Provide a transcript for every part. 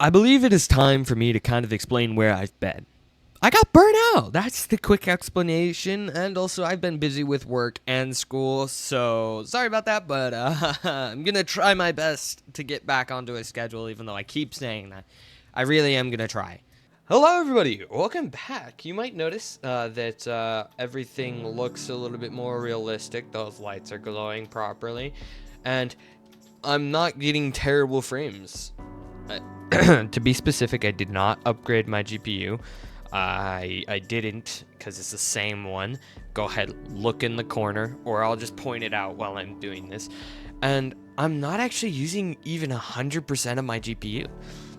I believe it is time for me to kind of explain where I've been. I got burnt out. That's the quick explanation. And also, I've been busy with work and school, so sorry about that, but I'm going to try my best to get back onto a schedule, even though I keep saying that. I really am going to try. Hello, everybody. Welcome back. You might notice that everything looks a little bit more realistic. Those lights are glowing properly, and I'm not getting terrible frames. To be specific, I did not upgrade my GPU. I didn't, because it's the same one. Go ahead, look in the corner, or I'll just point it out while I'm doing this. And I'm not actually using even 100% of my GPU,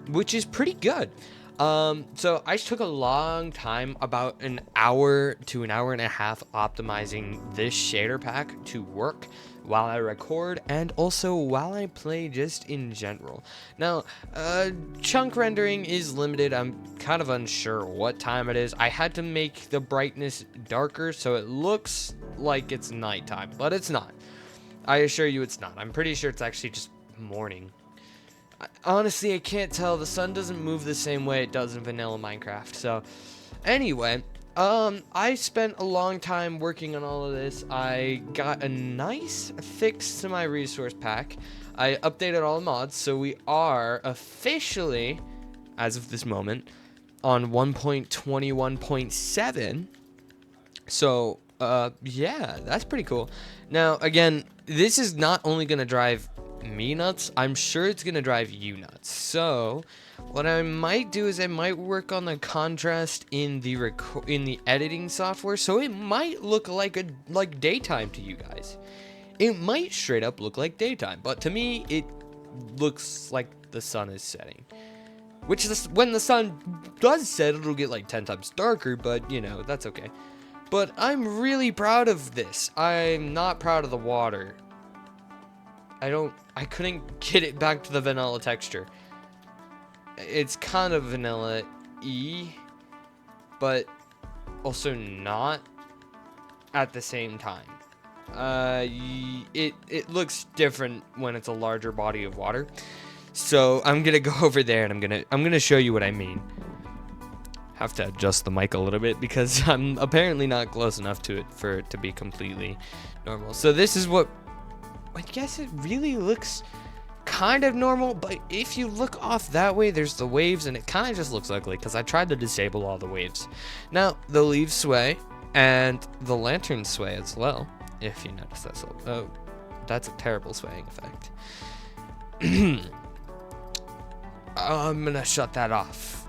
which is pretty good. So I took a long time, about an hour to an hour and a half, optimizing this shader pack to work while I record and also while I play just in general. Now, chunk rendering is limited. I'm kind of unsure what time it is. I had to make the brightness darker so it looks like it's nighttime, but it's not. I assure you it's not. I'm pretty sure it's actually just morning. Honestly, I can't tell. The sun doesn't move the same way it does in vanilla Minecraft. So, anyway, I spent a long time working on all of this. I got a nice fix to my resource pack. I updated all the mods, so we are officially, as of this moment, on 1.21.7. So, yeah, that's pretty cool. Now, again, this is not only going to drive me nuts, I'm sure it's gonna drive you nuts. So what I might do is I might work on the contrast in the editing software, so it might look like daytime to you guys. It might straight up look like daytime, but to me it looks like the sun is setting. Which is, when the sun does set, it'll get like 10 times darker, but you know, that's okay. But I'm really proud of this. I'm not proud of the water. I couldn't get it back to the vanilla texture. It's kind of vanilla-y, but also not at the same time. It looks different when it's a larger body of water. So I'm gonna go over there and I'm gonna show you what I mean. Have to adjust the mic a little bit because I'm apparently not close enough to it for it to be completely normal. So this is what, I guess it really looks kind of normal, but if you look off that way, there's the waves, and it kind of just looks ugly because I tried to disable all the waves. Now, the leaves sway, and the lanterns sway as well, if you notice that. So, oh, that's a terrible swaying effect. I'm gonna shut that off.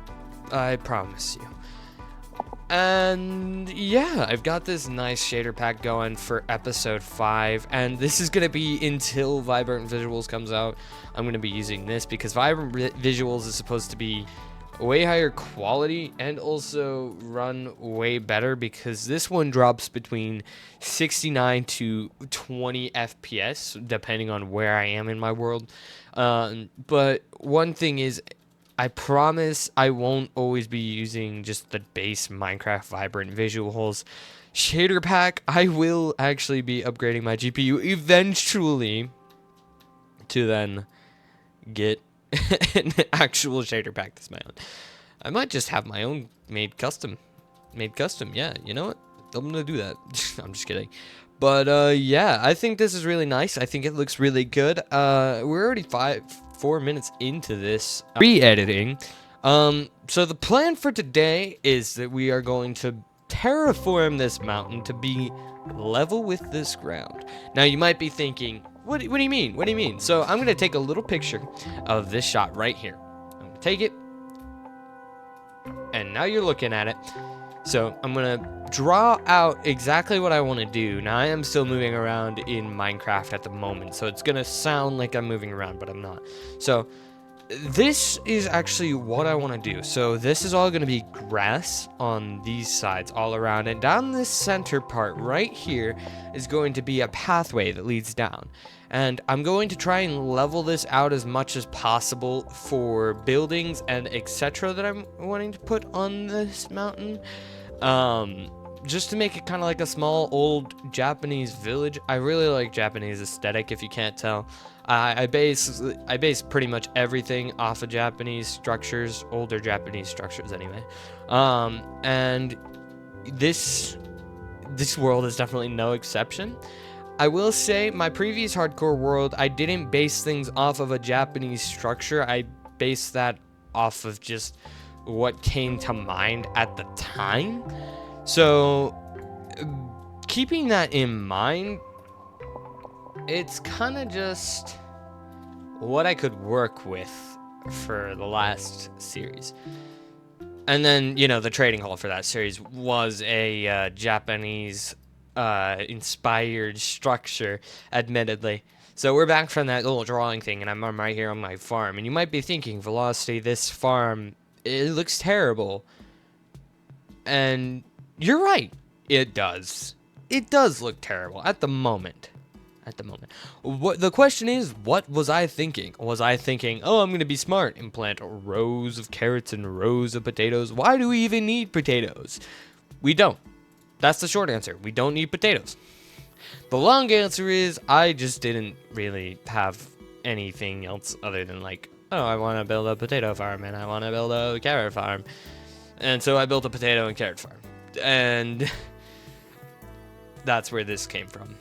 I promise you. And yeah, I've got this nice shader pack going for episode 5, and this is going to be until Vibrant Visuals comes out. I'm going to be using this because Vibrant Visuals is supposed to be way higher quality and also run way better, because this one drops between 69 to 20 FPS depending on where I am in my world. But one thing is, I promise I won't always be using just the base Minecraft Vibrant Visuals shader pack. I will actually be upgrading my GPU eventually to then get an actual shader pack that's my own. I might just have my own made custom. Yeah, you know what? I'm gonna do that. I'm just kidding. But yeah, I think this is really nice. I think it looks really good. We're already 4 minutes into this re-editing. So the plan for today is that we are going to terraform this mountain to be level with this ground. Now you might be thinking, what do you mean? What do you mean? So I'm going to take a little picture of this shot right here. I'm going to take it, and now you're looking at it. So I'm going to draw out exactly what I want to do. Now I am still moving around in Minecraft at the moment, so it's going to sound like I'm moving around, but I'm not. So this is actually what I want to do. So this is all going to be grass on these sides all around, and down this center part right here is going to be a pathway that leads down. And I'm going to try and level this out as much as possible for buildings and etc. that I'm wanting to put on this mountain. Just to make it kind of like a small old Japanese village. I really like Japanese aesthetic, if you can't tell. I base pretty much everything off of Japanese structures, older Japanese structures anyway. And this world is definitely no exception. I will say my previous hardcore world, I didn't base things off of a Japanese structure. I based that off of just what came to mind at the time. So keeping that in mind, it's kind of just what I could work with for the last series. And then, the trading hall for that series was a Japanese inspired structure, admittedly. So we're back from that little drawing thing, and I'm right here on my farm. And you might be thinking, Velocity, this farm, it looks terrible. And you're right. It does. It does look terrible at the moment. What the question is, what was I thinking? Was I thinking, oh, I'm going to be smart and plant rows of carrots and rows of potatoes? Why do we even need potatoes? We don't. That's the short answer. We don't need potatoes. The long answer is I just didn't really have anything else other than like, oh, I want to build a potato farm and I want to build a carrot farm. And so I built a potato and carrot farm. And that's where this came from.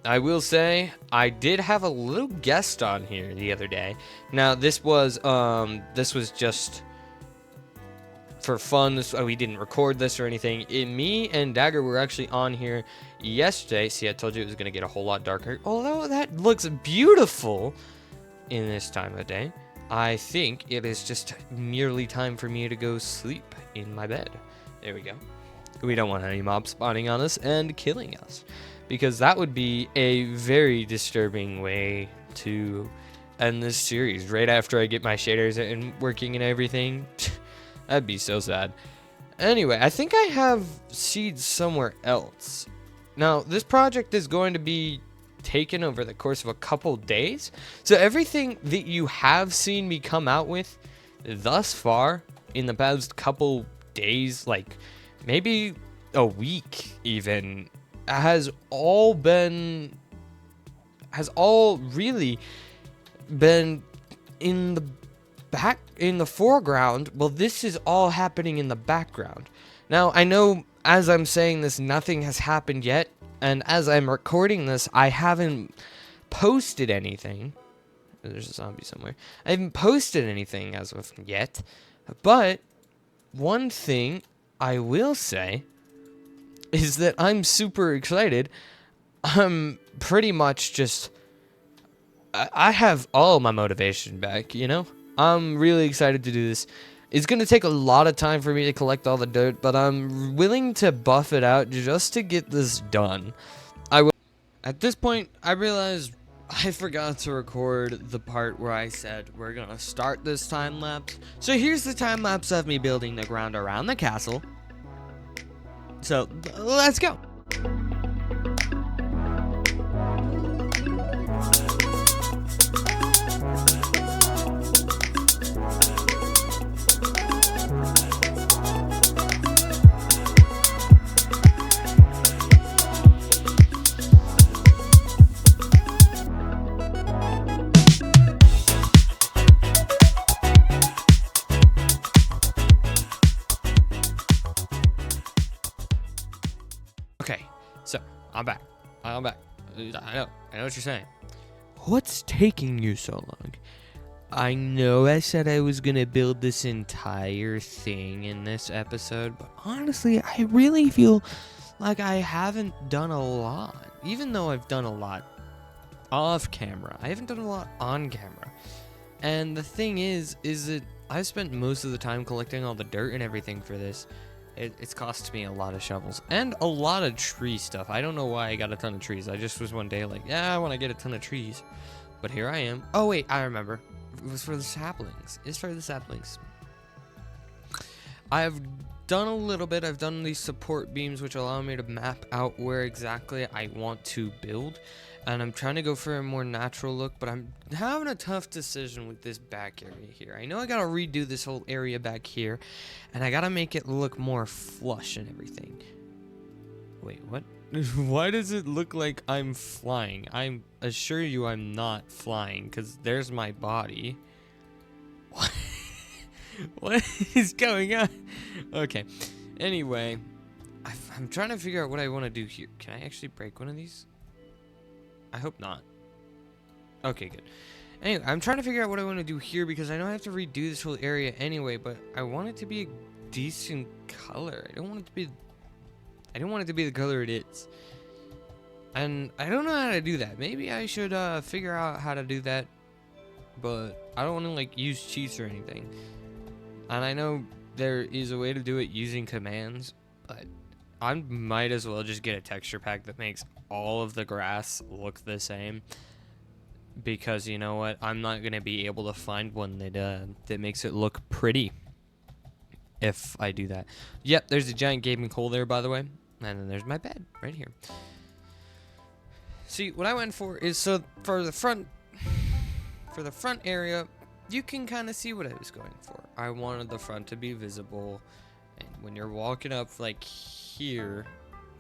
I will say I did have a little guest on here the other day. Now this was just for fun. We didn't record this or anything. Me and Dagger were actually on here yesterday. See, I told you it was gonna get a whole lot darker. Although that looks beautiful in this time of day, I think it is just merely time for me to go sleep in my bed. There we go. We don't want any mobs spawning on us and killing us, because that would be a very disturbing way to end this series right after I get my shaders and working and everything. That'd be so sad. Anyway, I think I have seeds somewhere else. Now, this project is going to be taken over the course of a couple days. So everything that you have seen me come out with thus far in the past couple days, like maybe a week even, has all really been in the foreground. Well, this is all happening in the background. Now, I know as I'm saying this, nothing has happened yet, and as I'm recording this, I haven't posted anything. There's a zombie somewhere. I haven't posted anything as of yet, but one thing I will say is that I'm super excited. I'm pretty much just, I have all my motivation back, I'm really excited to do this. It's going to take a lot of time for me to collect all the dirt, but I'm willing to buff it out just to get this done. At this point, I realized I forgot to record the part where I said we're going to start this time lapse. So here's the time lapse of me building the ground around the castle. So let's go. Okay, so I'm back. I know what you're saying. What's taking you so long? I know I said I was gonna build this entire thing in this episode, but honestly, I really feel like I haven't done a lot. Even though I've done a lot off camera, I haven't done a lot on camera. And the thing is that I've spent most of the time collecting all the dirt and everything for this. It's cost me a lot of shovels and a lot of tree stuff. I don't know why I got a ton of trees. I just was one day like, yeah, I want to get a ton of trees. But here I am. Oh, wait, I remember. It was for the saplings. It's for the saplings. I've done a little bit. I've done these support beams, which allow me to map out where exactly I want to build. And I'm trying to go for a more natural look, but I'm having a tough decision with this back area here. I know I gotta redo this whole area back here, and I gotta make it look more flush and everything. Wait, what? Why does it look like I'm flying? I assure you I'm not flying, because there's my body. What? What is going on? Okay. Anyway, I'm trying to figure out what I want to do here. Can I actually break one of these? I hope not. Okay, good. Anyway, I'm trying to figure out what I want to do here because I know I have to redo this whole area anyway, but I want it to be a decent color. I don't want it to be the color it is. And I don't know how to do that. Maybe I should figure out how to do that, but I don't want to like use cheats or anything. And I know there is a way to do it using commands, but I might as well just get a texture pack that makes all of the grass look the same. Because you know what, I'm not gonna be able to find one that makes it look pretty if I do that. Yep, there's a giant gaping hole there, by the way, and then there's my bed right here. See, what I went for is so for the front area, you can kind of see what I was going for. I wanted the front to be visible, and when you're walking up like here,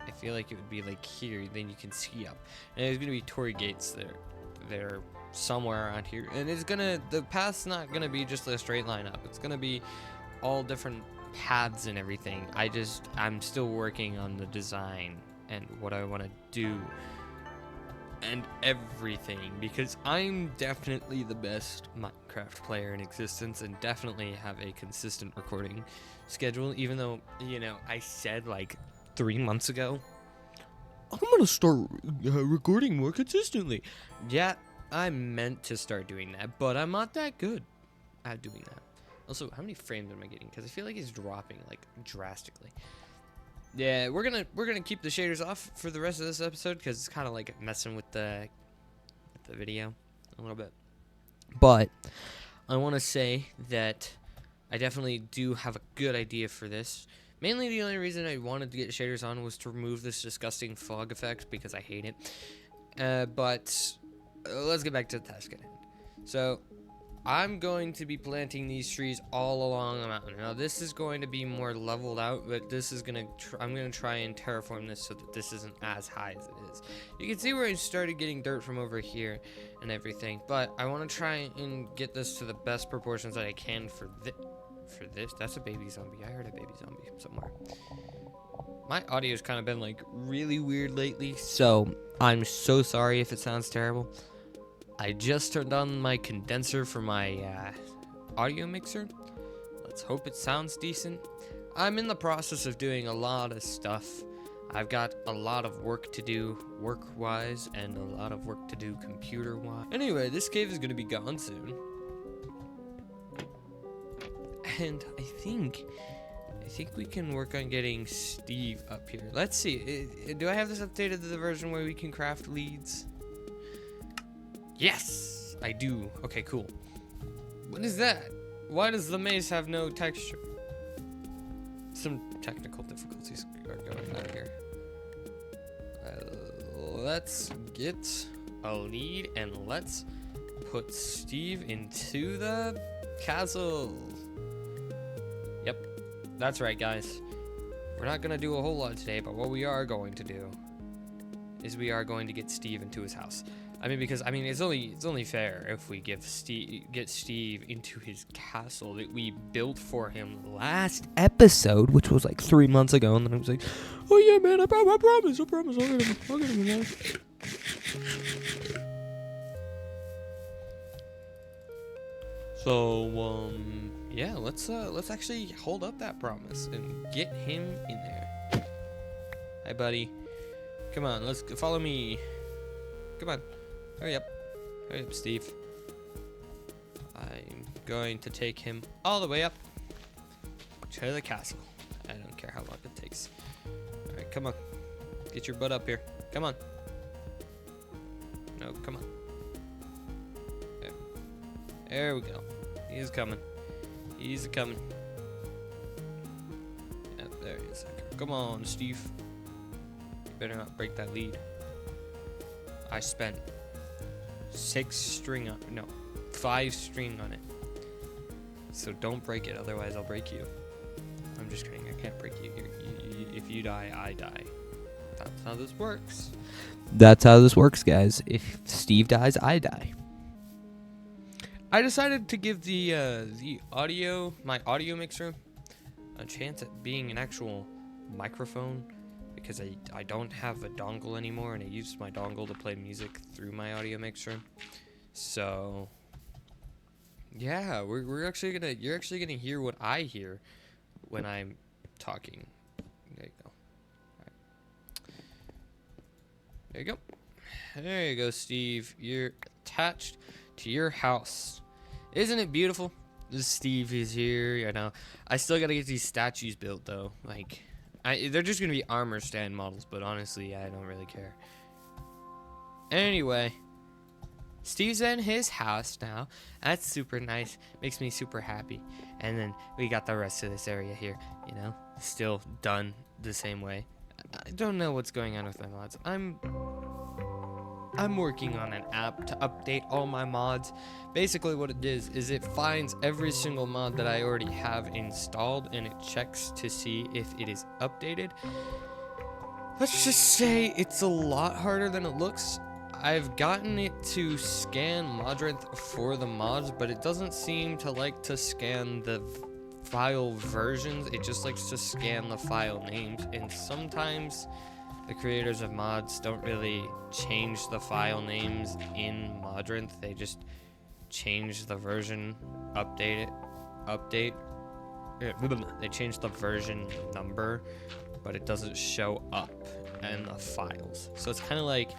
I feel like it would be like here, then you can see up, and there's gonna be torii gates there. They're somewhere around here, and the path's not gonna be just a straight line up. It's gonna be all different paths and everything. I'm still working on the design and what I want to do and everything, because I'm definitely the best Minecraft player in existence and definitely have a consistent recording schedule, even though, you know, I said like 3 months ago I'm gonna start recording more consistently. Yeah, I meant to start doing that, but I'm not that good at doing that. Also, how many frames am I getting? Because I feel like it's dropping like drastically. Yeah, we're gonna keep the shaders off for the rest of this episode because it's kind of like messing with the video a little bit. But I want to say that I definitely do have a good idea for this. Mainly the only reason I wanted to get shaders on was to remove this disgusting fog effect because I hate it. But let's get back to the task at hand. So I'm going to be planting these trees all along the mountain. Now this is going to be more leveled out, but this is I'm gonna try and terraform this so that this isn't as high as it is. You can see where I started getting dirt from over here and everything, but I want to try and get this to the best proportions that I can for this. That's a baby zombie. I heard a baby zombie somewhere. My audio's kind of been like really weird lately, so I'm so sorry if it sounds terrible. I just turned on my condenser for my audio mixer. Let's hope it sounds decent. I'm in the process of doing a lot of stuff. I've got a lot of work to do work-wise and a lot of work to do computer-wise. Anyway, this cave is going to be gone soon. And I think we can work on getting Steve up here. Let's see. Do I have this updated to the version where we can craft leads? Yes, I do. Okay, cool. What is that? Why does the maze have no texture? Some technical difficulties are going on here. Let's get a lead and let's put Steve into the castle. Yep, that's right, guys. We're not gonna do a whole lot today, but what we are going to do is we are going to get Steve into his house. I mean, because it's only fair if we get Steve into his castle that we built for him last episode, which was like 3 months ago, and then I was like, "Oh yeah, man, I promise, I'll get him in there." So, yeah, let's actually hold up that promise and get him in there. Hi, buddy. Come on, let's follow me. Come on. Hurry up, Steve. I'm going to take him all the way up to the castle. I don't care how long it takes. All right, come on. Get your butt up here. Come on. No, come on. There we go. He's coming. He's coming. Yeah, there he is. Come on, Steve. You better not break that lead. I spent 5 string on it. So don't break it, otherwise I'll break you. I'm just kidding. I can't break you. If you die, I die. That's how this works. That's how this works, guys. If Steve dies, I die. I decided to give the audio, my audio mixer, a chance at being an actual microphone, because I don't have a dongle anymore, and I used my dongle to play music through my audio mixer. So yeah, you're actually gonna hear what I hear when I'm talking. There you go. All right. There you go. There you go, Steve. You're attached to your house. Isn't it beautiful? Steve is here, you know. I still gotta get these statues built, though. Like, they're just gonna be armor stand models, but honestly, I don't really care. Anyway, Steve's in his house now. That's super nice. Makes me super happy. And then we got the rest of this area here, you know, still done the same way. I don't know what's going on with my mods. I'm working on an app to update all my mods. Basically what it is it finds every single mod that I already have installed, and it checks to see if it is updated. Let's just say it's a lot harder than it looks. I've gotten it to scan Modrinth for the mods, but it doesn't seem to like to scan the file versions. It just likes to scan the file names, and sometimes the creators of mods don't really change the file names in Modrinth. They just change the version, update. They change the version number, but it doesn't show up in the files. So it's kind of like,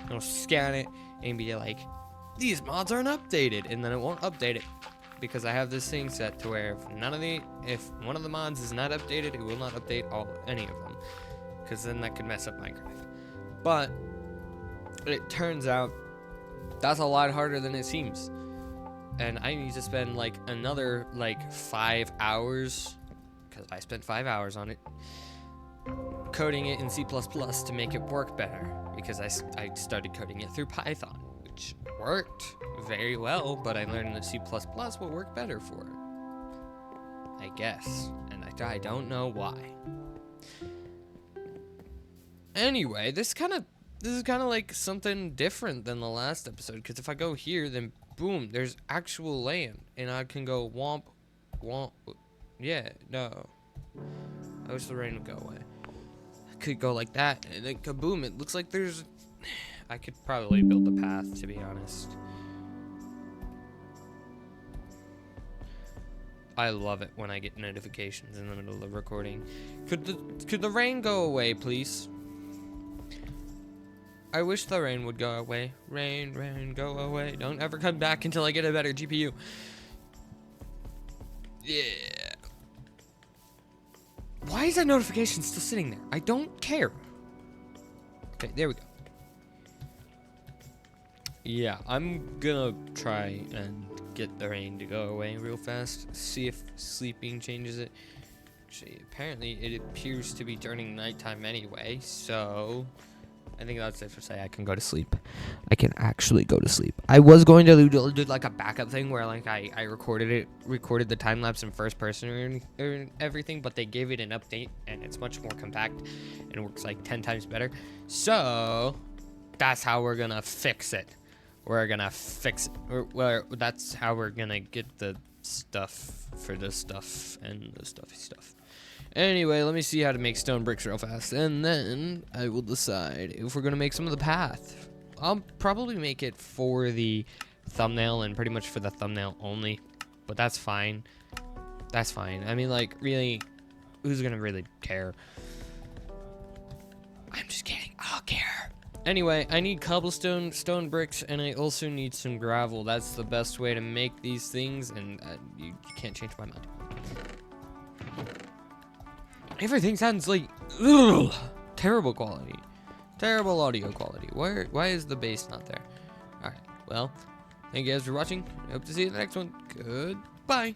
it'll scan it and be like, these mods aren't updated, and then it won't update it because I have this thing set to where if one of the mods is not updated, it will not update any of them, because then that could mess up Minecraft. But it turns out that's a lot harder than it seems, and I need to spend like another 5 hours, because I spent 5 hours on it, coding it in C++ to make it work better, because I started coding it through Python, which worked very well, but I learned that C++ will work better for it, I guess, and I don't know why. Anyway, this is kind of like something different than the last episode, because if I go here, then boom, there's actual land, and I can go womp, yeah, no, I wish the rain would go away. I could go like that, and then kaboom, it looks like I could probably build a path, to be honest. I love it when I get notifications in the middle of the recording. Could the rain go away, please? I wish the rain would go away. Rain, go away. Don't ever come back until I get a better GPU. Yeah. Why is that notification still sitting there? I don't care. Okay, there we go. Yeah, I'm gonna try and get the rain to go away real fast. See if sleeping changes it. Actually, apparently it appears to be turning nighttime anyway, so I think that's safe to say I can go to sleep. I can actually go to sleep. I was going to do like a backup thing where like I recorded the time lapse in first person or everything, but they gave it an update and it's much more compact and works like 10 times better. So that's how we're gonna fix it. We're gonna fix it. That's how we're gonna get the stuff for the stuff and the stuffy stuff. Anyway, let me see how to make stone bricks real fast, and then I will decide if we're gonna make some of the path. I'll probably make it for the thumbnail and pretty much for the thumbnail only, but that's fine. That's fine. I mean, like, really, who's gonna really care? I'm just kidding. I'll care. Anyway, I need cobblestone, stone bricks, and I also need some gravel. That's the best way to make these things, and you can't change my mind. Everything sounds like terrible quality, terrible audio quality. Why is the bass not there? All right, well, thank you guys for watching. I hope to see you in the next one. Goodbye.